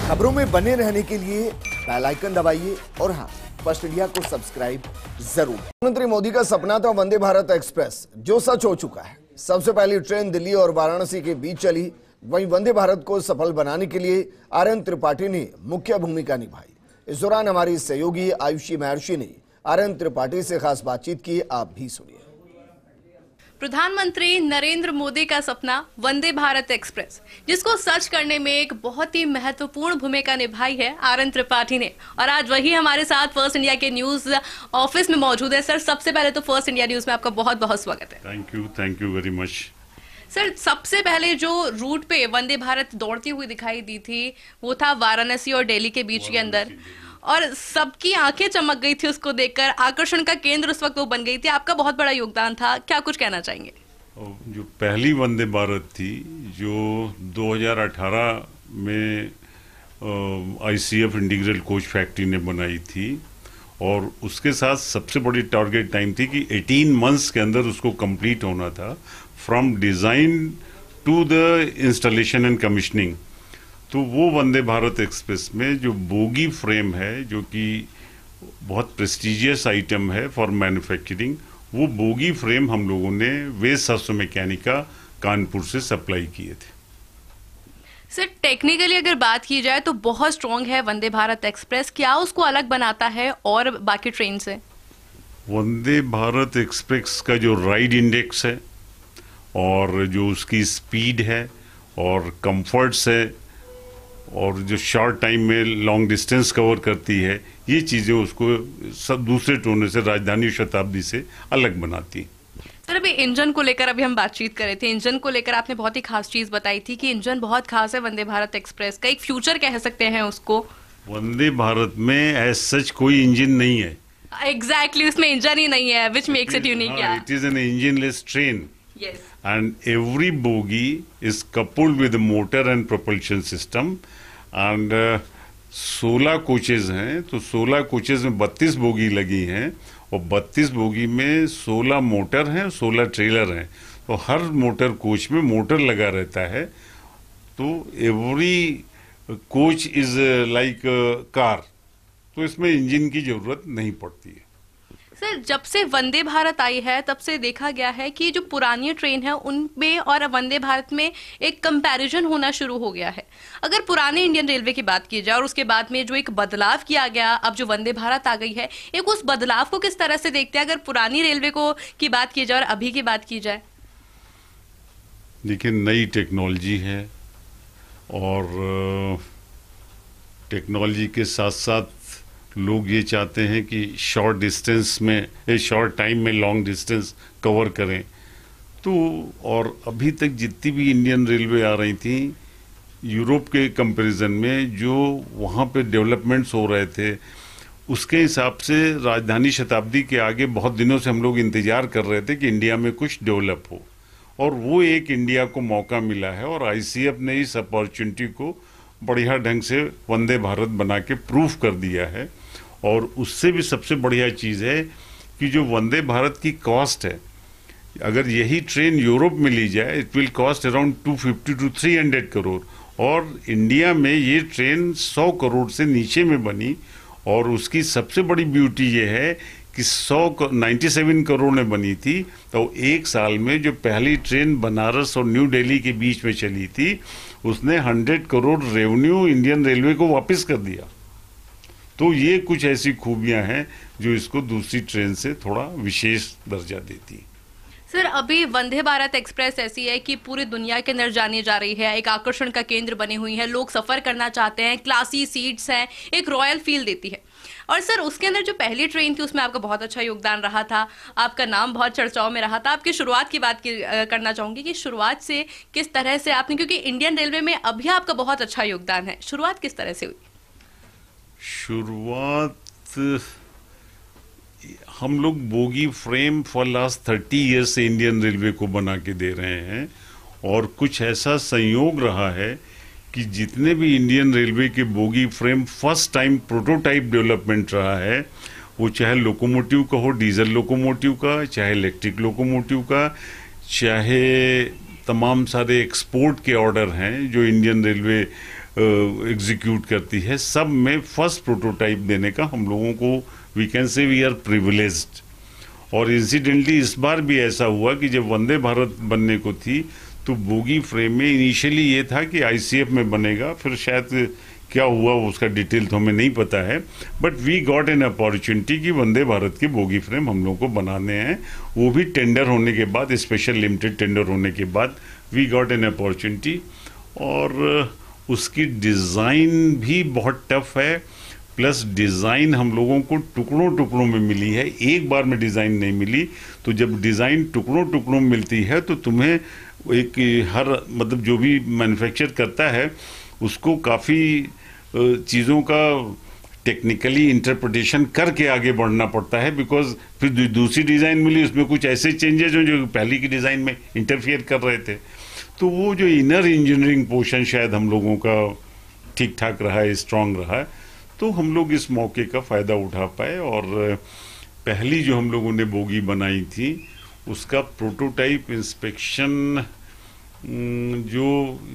खबरों में बने रहने के लिए बेल आइकन दबाइए और हाँ, फर्स्ट इंडिया को सब्सक्राइब जरूर। प्रधानमंत्री मोदी का सपना था वंदे भारत एक्सप्रेस, जो सच हो चुका है। सबसे पहली ट्रेन दिल्ली और वाराणसी के बीच चली। वहीं वंदे भारत को सफल बनाने के लिए आर.एन. त्रिपाठी ने मुख्य भूमिका निभाई। इस दौरान हमारी सहयोगी आयुषी महर्षि ने आर.एन. त्रिपाठी से खास बातचीत की, आप भी सुनिए। प्रधानमंत्री नरेंद्र मोदी का सपना वंदे भारत एक्सप्रेस, जिसको सच करने में एक बहुत ही महत्वपूर्ण भूमिका निभाई है आर.एन. त्रिपाठी ने। और आज वही हमारे साथ फर्स्ट इंडिया के न्यूज ऑफिस में मौजूद है। सर, सबसे पहले तो फर्स्ट इंडिया न्यूज में आपका बहुत बहुत स्वागत है। Thank you very much. Sir, सबसे पहले जो रूट पे वंदे भारत दौड़ती हुई दिखाई दी थी वो था वाराणसी और दिल्ली के बीच के अंदर, और सबकी आंखें चमक गई थी उसको देखकर। आकर्षण का केंद्र उस वक्त वो बन गई थी। आपका बहुत बड़ा योगदान था, क्या कुछ कहना चाहेंगे? जो पहली वंदे भारत थी, जो 2018 में ICF इंटीग्रल कोच फैक्ट्री ने बनाई थी, और उसके साथ सबसे बड़ी टारगेट टाइम थी कि 18 मंथ्स के अंदर उसको कंप्लीट होना था, from design to the installation and commissioning. तो वो वंदे भारत एक्सप्रेस में जो बोगी फ्रेम है, जो कि बहुत प्रेस्टिजियस आइटम है फॉर मैन्युफैक्चरिंग, वो बोगी फ्रेम हम लोगों ने वेस्ट सासो मैकेनिका कानपुर से सप्लाई किए थे। सर, टेक्निकली अगर बात की जाए तो बहुत स्ट्रॉन्ग है वंदे भारत एक्सप्रेस। क्या उसको अलग बनाता है और बाकी ट्रेन से? वंदे भारत एक्सप्रेस का जो राइड इंडेक्स है, और जो उसकी स्पीड है और कंफर्ट्स है, और जो शॉर्ट टाइम में लॉन्ग डिस्टेंस कवर करती है, ये चीज़ें उसको सब दूसरे ट्रेनों से, राजधानी शताब्दी से अलग बनाती हैं। सर, अभी इंजन को लेकर अभी हम बातचीत कर रहे थे। इंजन को लेकर आपने बहुत ही खास चीज बताई थी कि इंजन बहुत खास है वंदे भारत एक्सप्रेस का, एक फ्यूचर कह सकते हैं उसको। वंदे भारत में एज सच कोई इंजन नहीं है। एग्जैक्टली, उसमें इंजन ही नहीं है, which makes it unique. It is an engineless train. Yes. And every bogie is coupled with a motor and propulsion system, and 16 coaches हैं, तो 16 कोचेज में 32 बोगी लगी हैं, और 32 बोगी में 16 मोटर हैं, 16 ट्रेलर हैं। तो हर मोटर कोच में मोटर लगा रहता है। तो every coach is like car, तो इसमें इंजन की जरूरत नहीं पड़ती है। सर, जब से वंदे भारत आई है तब से देखा गया है कि जो पुरानी ट्रेन है उनमें और वंदे भारत में एक कंपैरिजन होना शुरू हो गया है। अगर पुराने इंडियन रेलवे की बात की जाए और उसके बाद में जो एक बदलाव किया गया, अब जो वंदे भारत आ गई है, एक उस बदलाव को किस तरह से देखते हैं अगर पुरानी रेलवे को की बात की जाए और अभी की बात की जाए? देखिए, नई टेक्नोलॉजी है, और टेक्नोलॉजी के साथ साथ लोग ये चाहते हैं कि शॉर्ट डिस्टेंस में, शॉर्ट टाइम में लॉन्ग डिस्टेंस कवर करें। तो और अभी तक जितनी भी इंडियन रेलवे आ रही थी, यूरोप के कंपैरिजन में जो वहाँ पे डेवलपमेंट्स हो रहे थे, उसके हिसाब से राजधानी शताब्दी के आगे बहुत दिनों से हम लोग इंतजार कर रहे थे कि इंडिया में कुछ डेवलप हो, और वो एक इंडिया को मौका मिला है। और ICF ने इस अपॉर्चुनिटी को बढ़िया ढंग से वंदे भारत बना के प्रूफ कर दिया है। और उससे भी सबसे बढ़िया चीज़ है कि जो वंदे भारत की कॉस्ट है, अगर यही ट्रेन यूरोप में ली जाए, it will cost around 250 to 300 crore, और इंडिया में ये ट्रेन 100 करोड़ से नीचे में बनी। और उसकी सबसे बड़ी ब्यूटी ये है कि 97 करोड़ में बनी थी, तो एक साल में जो पहली ट्रेन बनारस और न्यू दिल्ली के बीच में चली थी, उसने 100 करोड़ रेवेन्यू इंडियन रेलवे को वापस कर दिया। तो ये कुछ ऐसी खूबियां हैं जो इसको दूसरी ट्रेन से थोड़ा विशेष दर्जा देती है। सर, अभी वंदे भारत एक्सप्रेस ऐसी है कि पूरी दुनिया के अंदर जानी जा रही है, एक आकर्षण का केंद्र बनी हुई है, लोग सफर करना चाहते हैं, क्लासी सीट्स हैं, एक रॉयल फील देती है। और सर, उसके अंदर जो पहली ट्रेन थी उसमें आपका बहुत अच्छा योगदान रहा था, आपका नाम बहुत चर्चाओं में रहा था। आपकी शुरुआत की बात करना चाहूंगी कि शुरुआत से किस तरह से आपने, क्योंकि इंडियन रेलवे में अभी आपका बहुत अच्छा योगदान है, शुरुआत किस तरह से हुई? शुरुआत हम लोग bogie frame for last 30 years से इंडियन रेलवे को बना के दे रहे हैं, और कुछ ऐसा संयोग रहा है कि जितने भी इंडियन रेलवे के bogie frame first time prototype development रहा है, वो चाहे लोकोमोटिव का हो, डीजल लोकोमोटिव का, चाहे इलेक्ट्रिक लोकोमोटिव का, चाहे तमाम सारे एक्सपोर्ट के ऑर्डर हैं जो इंडियन रेलवे एग्जीक्यूट करती है, सब में फर्स्ट प्रोटोटाइप देने का हम लोगों को we can say we are privileged. और इंसिडेंटली इस बार भी ऐसा हुआ कि जब वंदे भारत बनने को थी तो बोगी फ्रेम में इनिशियली ये था कि आईसीएफ में बनेगा, फिर शायद क्या हुआ उसका डिटेल तो हमें नहीं पता है, but we got an opportunity कि वंदे भारत के बोगी फ्रेम हम लोग को बनाने हैं, वो भी टेंडर होने के बाद, स्पेशल लिमिटेड टेंडर होने के बाद वी गॉट एन अपॉर्चुनिटी। और उसकी डिज़ाइन भी बहुत टफ है, प्लस डिज़ाइन हम लोगों को टुकड़ों टुकड़ों में मिली है, एक बार में डिज़ाइन नहीं मिली। तो जब डिज़ाइन टुकड़ों टुकड़ों में मिलती है तो तुम्हें एक हर मतलब जो भी मैन्युफैक्चर करता है उसको काफ़ी चीज़ों का टेक्निकली इंटरप्रिटेशन करके आगे बढ़ना पड़ता है, बिकॉज फिर दूसरी डिज़ाइन मिली उसमें कुछ ऐसे चेंजेस हो जो पहले की डिज़ाइन में इंटरफियर कर रहे थे। तो वो जो इनर इंजीनियरिंग पोर्शन शायद हम लोगों का ठीक ठाक रहा है, स्ट्रांग रहा है, तो हम लोग इस मौके का फ़ायदा उठा पाए। और पहली जो हम लोगों ने बोगी बनाई थी उसका प्रोटोटाइप इंस्पेक्शन जो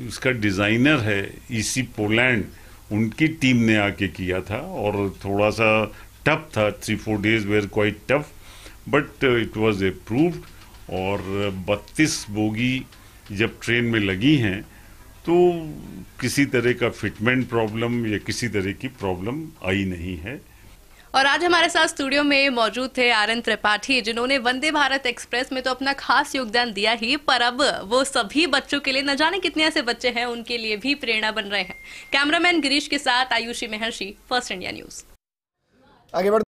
इसका डिज़ाइनर है ईसी पोलैंड, उनकी टीम ने आके किया था और थोड़ा सा टफ था, 3-4 days where quite tough, but it was approved. और 32 बोगी जब ट्रेन में लगी हैं तो किसी तरह का फिटमेंट प्रॉब्लम या किसी तरह की प्रॉब्लम आई नहीं है। और आज हमारे साथ स्टूडियो में मौजूद थे आर.एन. त्रिपाठी, जिन्होंने वंदे भारत एक्सप्रेस में तो अपना खास योगदान दिया ही, पर अब वो सभी बच्चों के लिए, न जाने कितने ऐसे बच्चे हैं उनके लिए भी प्रेरणा बन रहे हैं। कैमरामैन गिरीश के साथ आयुषी महर्षि, फर्स्ट इंडिया न्यूज। आगे बढ़